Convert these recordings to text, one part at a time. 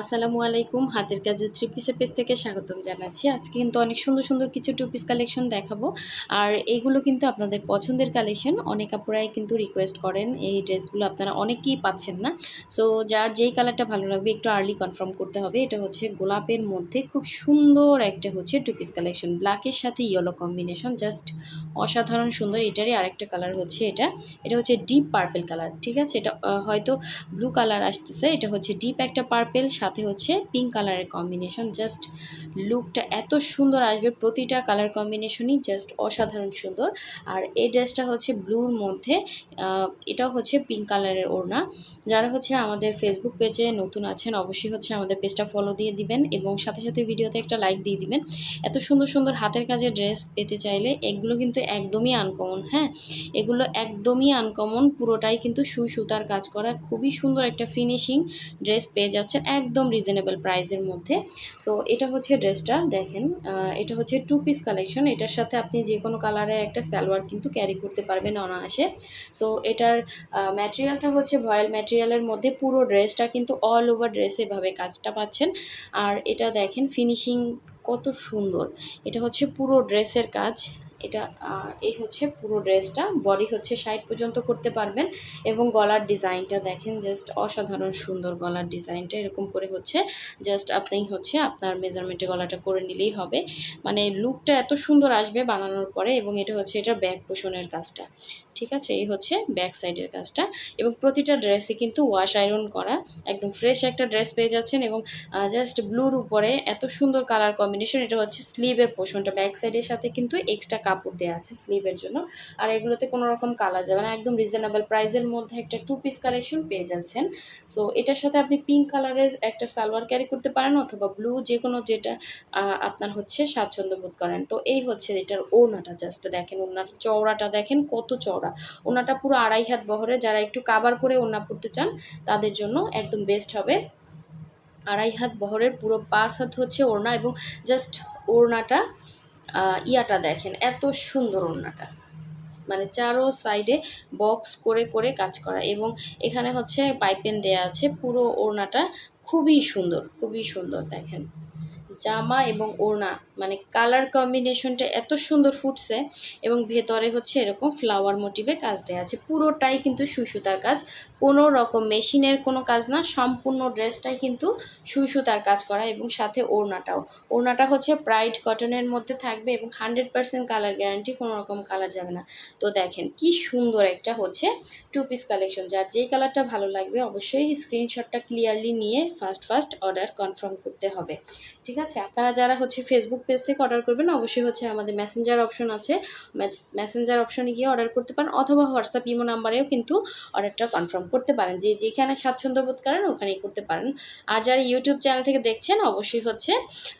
আসসালামু আলাইকুম। হাতের কাজের থ্রি পিসের পেজ থেকে স্বাগতম জানাচ্ছি। আজকে কিন্তু অনেক সুন্দর, সুন্দর কিছু টু পিস কালেকশন দেখাবো। আর এগুলো কিন্তু আপনাদের পছন্দের কালেকশন। অনেক আপুরাই কিন্তু রিকোয়েস্ট করেন এই ড্রেসগুলো আপনারা অনেকেই পাচ্ছেন না। সো যার যেই কালারটা ভালো লাগবে একটু আর্লি কনফার্ম করতে হবে। এটা হচ্ছে গোলাপের মধ্যে খুব সুন্দর একটা হচ্ছে টু পিস কালেকশন। ব্ল্যাকের সাথে ইয়েলো কম্বিনেশন জাস্ট অসাধারণ সুন্দর। এটারই আরেকটা কালার হচ্ছে এটা। এটা হচ্ছে ডিপ পার্পল কালার। ঠিক আছে? এটা হয়তো ব্লু কালার আসতেছে। এটা হচ্ছে ডিপ একটা পার্পল সাথে হচ্ছে পিঙ্ক কালারের কম্বিনেশন। জাস্ট লুকটা এত সুন্দর আসবে, প্রতিটা কালার কম্বিনেশনই জাস্ট অসাধারণ সুন্দর। আর এই ড্রেসটা হচ্ছে ব্লুর মধ্যে, এটাও হচ্ছে পিঙ্ক কালারের ওড়না। যারা হচ্ছে আমাদের ফেসবুক পেজে নতুন আছেন অবশ্যই হচ্ছে আমাদের পেজটা ফলো দিয়ে দিবেন এবং সাথে সাথে ভিডিওতে একটা লাইক দিয়ে দিবেন। এত সুন্দর সুন্দর হাতের কাজের ড্রেস পেতে চাইলে এগুলো কিন্তু একদমই আনকমন। হ্যাঁ, এগুলো একদমই আনকমন, পুরোটাই কিন্তু সুই সুতার কাজ করা, খুবই সুন্দর একটা ফিনিশিং ড্রেস পেয়ে যাচ্ছেন একদম রিজনেবল প্রাইসের মধ্যে। সো এটা হচ্ছে ড্রেসটা দেখেন, এটা হচ্ছে টু পিস কালেকশন। এটার সাথে আপনি যে কোনো কালারের একটা সালোয়ার কিন্তু ক্যারি করতে পারবেন অনায়াসে। সো এটার ম্যাটেরিয়ালটা হচ্ছে ভয়েল ম্যাটেরিয়ালের মধ্যে, পুরো ড্রেসটা কিন্তু অল ওভার ড্রেসে এভাবে কাজটা পাচ্ছেন। আর এটা দেখেন ফিনিশিং কত সুন্দর। এটা হচ্ছে পুরো ড্রেসের কাজ। এটা এই হচ্ছে পুরো ড্রেসটা, বডি হচ্ছে 60 পর্যন্ত করতে পারবেন এবং গলার ডিজাইনটা দেখেন জাস্ট অসাধারণ সুন্দর। গলার ডিজাইনটা এরকম করে হচ্ছে জাস্ট আপনি হচ্ছে আপনার মেজারমেন্টে গলাটা করে নিলেই হবে। মানে লুকটা এত সুন্দর আসবে বানানোর পরে। এবং এটা হচ্ছে এটার ব্যাক পোষণের কাজটা। ঠিক আছে, এই হচ্ছে ব্যাক সাইডের কাজটা। এবং প্রতিটা ড্রেসে কিন্তু ওয়াশ আয়রন করা, একদম ফ্রেশ একটা ড্রেস পেয়ে যাচ্ছেন। এবং জাস্ট ব্লুর উপরে এত সুন্দর কালার কম্বিনেশন। এটা হচ্ছে স্লিভের পোর্শনটা, ব্যাক সাইডের সাথে কিন্তু এক্সট্রা কাপড় দেওয়া আছে স্লিভের জন্য। আর এগুলোতে কোনো রকম কালার যাবে না, একদম রিজনেবল প্রাইসের মধ্যে একটা টু পিস কালেকশন পেয়ে যাচ্ছেন। সো এটার সাথে আপনি পিঙ্ক কালারের একটা সালোয়ার ক্যারি করতে পারেন অথবা ব্লু, যে কোনো যেটা আপনার হচ্ছে স্বাচ্ছন্দ্য বোধ করেন। তো এই হচ্ছে এটার ওড়নাটা, জাস্ট দেখেন ওড়নার চওড়াটা দেখেন কত চওড়া। ওড়নাটা পুরো 2.5 হাত বহরে, যারা একটু কাভার করে ওড়না পরতে চান তাদের জন্য একদম বেস্ট হবে। 2.5 হাত বহরের পুরো 5 হাত হচ্ছে ওড়না। এবং জাস্ট ওড়নাটা ইয়াটা দেখেন এত সুন্দর ওড়নাটা, মানে চারো সাইডে বক্স করে করে কাজ করা। এবং এখানে হচ্ছে পাইপেন দেয়া আছে। পুরো ওড়নাটা খুবই সুন্দর, খুবই সুন্দর দেখেন। জামা এবং ওড়না মানে কালার কম্বিনেশনটা এত সুন্দর ফুটছে। এবং ভেতরে হচ্ছে এরকম ফ্লাওয়ার মোটিভে কাজ দেওয়া আছে। পুরোটাই কিন্তু সুই সুতার কাজ, কোনো রকম মেশিনের কোনো কাজ না, সম্পূর্ণ ড্রেসটাই কিন্তু সুই সুতার কাজ করা। এবং সাথে ওড়নাটাও, ওড়নাটা হচ্ছে ব্রাইট কটনের মধ্যে থাকবে এবং 100% কালার গ্যারান্টি, কোনো রকম কালার যাবে না। তো দেখেন কি সুন্দর একটা হচ্ছে টু পিস কালেকশন। যার যেই কালারটা ভালো লাগবে অবশ্যই স্ক্রিনশটটা ক্লিয়ারলি নিয়ে ফার্স্ট অর্ডার কনফার্ম করতে হবে। ঠিক আছে, আপনারা যারা হচ্ছে ফেসবুক পেজ থেকে অর্ডার করবেন অবশ্যই হচ্ছে আমাদের মেসেঞ্জার অপশন আছে, মেসেঞ্জার অপশনে গিয়ে অর্ডার করতে পারেন অথবা হোয়াটসঅ্যাপ ইমো নাম্বারেও কিন্তু অর্ডারটা কনফার্ম করতে পারেন, যে যেখানে স্বাচ্ছন্দ্য বোধ করেন ওখানেই করতে পারেন। আর যারা ইউটিউব চ্যানেল থেকে দেখছেন অবশ্যই হচ্ছে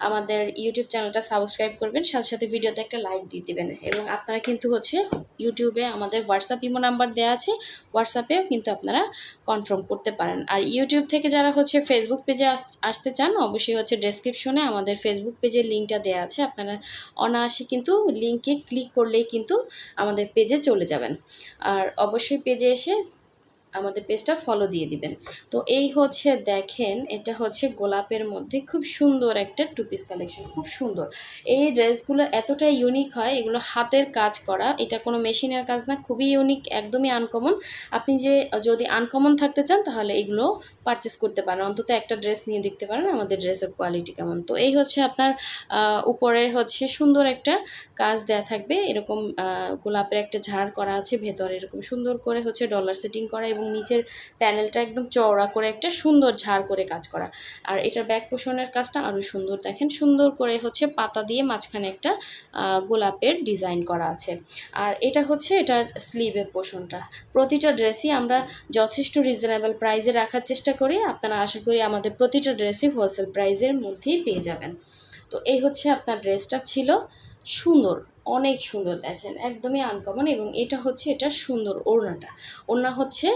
আমাদের ইউটিউব চ্যানেলটা সাবস্ক্রাইব করবেন, সাথে সাথে ভিডিওতে একটা লাইক দিয়ে দেবেন। এবং আপনারা কিন্তু হচ্ছে ইউটিউবে আমাদের হোয়াটসঅ্যাপ ইমো নাম্বার দেওয়া আছে, হোয়াটসঅ্যাপেও কিন্তু আপনারা কনফার্ম করতে পারেন। আর ইউটিউব থেকে যারা হচ্ছে ফেসবুক পেজে আসতে চান অবশ্যই হচ্ছে ডেসক্রিপশনে আমাদের ফেসবুক পেজের লিঙ্কটা দেওয়া আছে। আপনারা অনায়াসে কিন্তু লিঙ্কে ক্লিক করলেই কিন্তু আমাদের পেজে চলে যাবেন। আর অবশ্যই পেজে এসে আমাদের পেজটা ফলো দিয়ে দিবেন। তো এই হচ্ছে দেখেন, এটা হচ্ছে গোলাপের মধ্যে খুব সুন্দর একটা টু পিস কালেকশন, খুব সুন্দর। এই ড্রেসগুলো এতটাই ইউনিক হয়, এগুলো হাতের কাজ করা, এটা কোনো মেশিনের কাজ না, খুবই ইউনিক, একদমই আনকমন। আপনি যদি আনকমন থাকতে চান তাহলে এগুলো পারচেস করতে পারেন, অন্তত একটা ড্রেস নিয়ে দেখতে পারেন আমাদের ড্রেসের কোয়ালিটি কেমন। তো এই হচ্ছে আপনার উপরে হচ্ছে সুন্দর একটা কাজ দেয়া থাকবে, এরকম গোলাপের একটা ঝাড় করা আছে, ভেতরে এরকম সুন্দর করে হচ্ছে ডলার সেটিং করা এবং নিচের প্যানেলটা একদম চওড়া করে একটা সুন্দর ঝাড় করে কাজ করা। আর এটার ব্যাক পোষণের কাজটা আরও সুন্দর, দেখেন সুন্দর করে হচ্ছে পাতা দিয়ে মাঝখানে একটা গোলাপের ডিজাইন করা আছে। আর এটা হচ্ছে এটার স্লিভের পোষণটা। প্রতিটা ড্রেসই আমরা যথেষ্ট রিজনেবল প্রাইসে রাখার চেষ্টা করি, আপনারা আশা করি আমাদের প্রতিটা ড্রেসই হোলসেল প্রাইসের মধ্যেই পেয়ে যাবেন। তো এই হচ্ছে আপনার ড্রেসটা ছিল। সুন্দর, অনেক সুন্দর দেখেন, একদমই আনকমন। এবং এটা হচ্ছে এটা সুন্দর ওড়নাটা, ওড়না হচ্ছে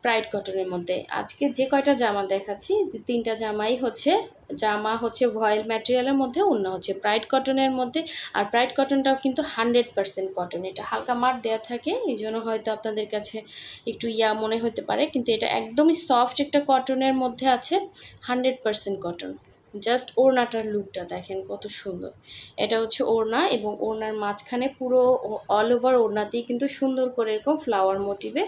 প্রাইড কটনের মধ্যে। আজকে যে কয়টা জামা দেখাচ্ছি 3টা জামাই হচ্ছে, জামা হচ্ছে ভয়েল ম্যাটেরিয়ালের মধ্যে, ওড়না হচ্ছে প্রাইড কটনের মধ্যে। আর প্রাইড কটনটাও কিন্তু 100% কটন, এটা হালকা মার দেওয়া থাকে, এই জন্য হয়তো আপনাদের কাছে একটু মনে হতে পারে, কিন্তু এটা একদমই সফট একটা কটনের মধ্যে আছে, 100% কটন। জাস্ট ওড়নাটার লুকটা দেখেন কত সুন্দর। এটা হচ্ছে ওড়না, এবং ওড়নার মাঝখানে পুরো অল ওভার ওড়নাতেই কিন্তু সুন্দর করে এরকম ফ্লাওয়ার মোটিভে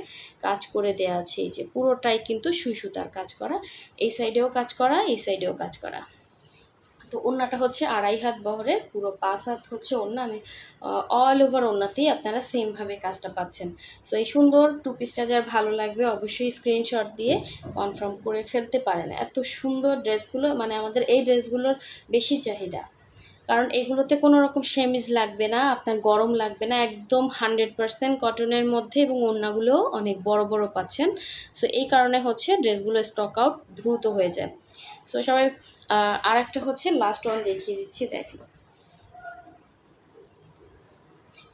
কাজ করে দেওয়া আছে। এই যে পুরোটাই কিন্তু সুই সুতার কাজ করা, এই সাইডেও কাজ করা, এই সাইডেও কাজ করা। তো ওড়নাটা হচ্ছে 2.5 হাত বহরের, পুরো 5 হাত হচ্ছে ওড়না। আমি অল ওভার ওড়নাতেই আপনারা সেমভাবে কাজটা পাচ্ছেন। সো এই সুন্দর টু পিসটা যার ভালো লাগবে অবশ্যই স্ক্রিনশট দিয়ে কনফার্ম করে ফেলতে পারেন। এত সুন্দর ড্রেসগুলো, মানে আমাদের এই ড্রেসগুলোর বেশি চাহিদা, কারণ এগুলোতে কোনো রকম সেমিজ লাগবে না, আপনার গরম লাগবে না, একদম 100% কটনের মধ্যে, এবং ওড়নাগুলোও অনেক বড় বড় পাচ্ছেন। সো এই কারণে হচ্ছে ড্রেসগুলো স্টক আউট দ্রুত হয়ে যায়। সো সবাই আর একটা হচ্ছে লাস্ট ওয়ান দেখিয়ে দিচ্ছি, দেখেন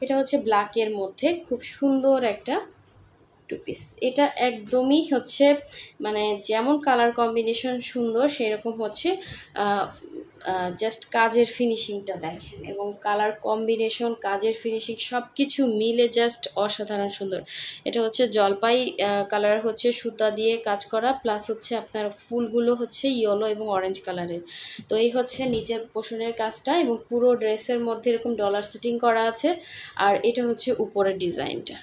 এটা হচ্ছে ব্ল্যাকের মধ্যে খুব সুন্দর একটা টু পিস। এটা একদমই হচ্ছে মানে যেমন কালার কম্বিনেশন সুন্দর, সেরকম হচ্ছে জাস্ট কাজের ফিনিশিংটা দেখেন, এবং কালার কম্বিনেশন, কাজের ফিনিশিং সব কিছু মিলে জাস্ট অসাধারণ সুন্দর। এটা হচ্ছে জলপাই কালার হচ্ছে সুতা দিয়ে কাজ করা, প্লাস হচ্ছে আপনার ফুলগুলো হচ্ছে ইয়েলো এবং অরেঞ্জ কালারের। তো এই হচ্ছে নিচের পোষণের কাজটা, এবং পুরো ড্রেসের মধ্যে এরকম ডলার সেটিং করা আছে। আর এটা হচ্ছে উপরের ডিজাইনটা,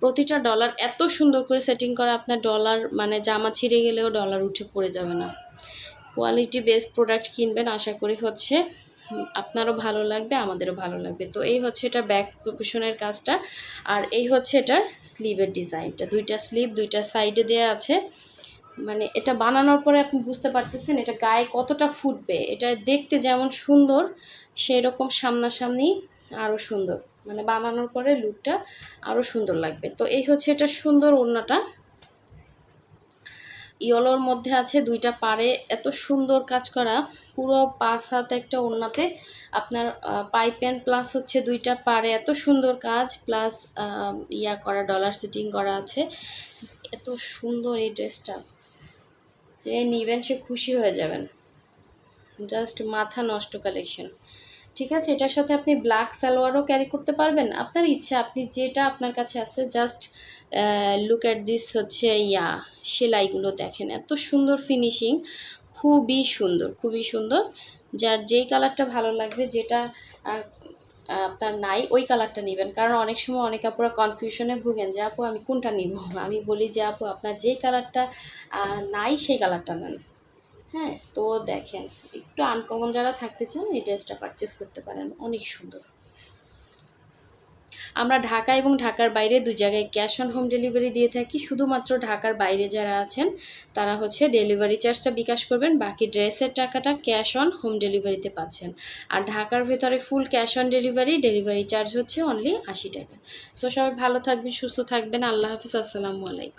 প্রতিটা ডলার এত সুন্দর করে সেটিং করা, আপনার ডলার মানে জামা ছিঁড়ে গেলেও ডলার উঠে পড়ে যাবে না। কোয়ালিটি বেসড প্রোডাক্ট কিনবেন, আশা করি হচ্ছে আপনারও ভালো লাগবে, আমাদেরও ভালো লাগবে। তো এই হচ্ছে এটার ব্যাক পোর্শনের কাজটা, আর এই হচ্ছে এটার স্লিভের ডিজাইনটা, দুইটা স্লিভ দুইটা সাইডে দেওয়া আছে। মানে এটা বানানোর পরে আপনি বুঝতে পারতেছেন এটা গায়ে কতটা ফুটবে। এটা দেখতে যেমন সুন্দর, সেই রকম সামনাসামনি আরও সুন্দর, মানে বানানোর পরে লুকটা আরও সুন্দর লাগবে। তো এই হচ্ছে এটা সুন্দর ওড়নাটা, ইয়েলোর মধ্যে আছে, দুইটা পাড়ে এত সুন্দর কাজ করা, পুরো 5 হাত একটা ওড়নাতে আপনার পাইপেন প্লাস হচ্ছে দুইটা পাড়ে এত সুন্দর কাজ, প্লাস করা ডলার সেটিং করা আছে। এত সুন্দর এই ড্রেসটা, যে নিবেন সে খুশি হয়ে যাবেন, জাস্ট মাথা নষ্ট কালেকশন। ঠিক আছে, এটার সাথে আপনি ব্ল্যাক সালোয়ারও ক্যারি করতে পারবেন, আপনার ইচ্ছা, আপনি যেটা আপনার কাছে আছে। জাস্ট লুক অ্যাট দিস হচ্ছে সেলাইগুলো দেখেন, এত সুন্দর ফিনিশিং, খুবই সুন্দর, খুবই সুন্দর। যার যেই কালারটা ভালো লাগবে, যেটা আপনার নাই ওই কালারটা নেবেন, কারণ অনেক সময় অনেক আপুরা কনফিউশনে ভুগেন যে আপু আমি কোনটা নিব। আমি বলি যে আপু আপনার যেই কালারটা নাই সেই কালারটা নেন। হ্যাঁ, তো দেখেন একটু আনকমন যারা থাকতে চান এই ড্রেসটা পারচেস করতে পারেন, অনেক সুন্দর। আমরা ঢাকা এবং ঢাকার বাইরে দুই জায়গায় ক্যাশ অন হোম ডেলিভারি দিয়ে থাকি। শুধুমাত্র ঢাকার বাইরে যারা আছেন তারা হচ্ছে ডেলিভারি চার্জটা বিকাশ করবেন, বাকি ড্রেসের টাকাটা ক্যাশ অন হোম ডেলিভারিতে পাচ্ছেন। আর ঢাকার ভেতরে full cash on delivery, delivery charge হচ্ছে অনলি 80 টাকা। সো সবাই ভালো থাকবেন, সুস্থ থাকবেন, আল্লাহ হাফিজ, আসসালামু আলাইকুম।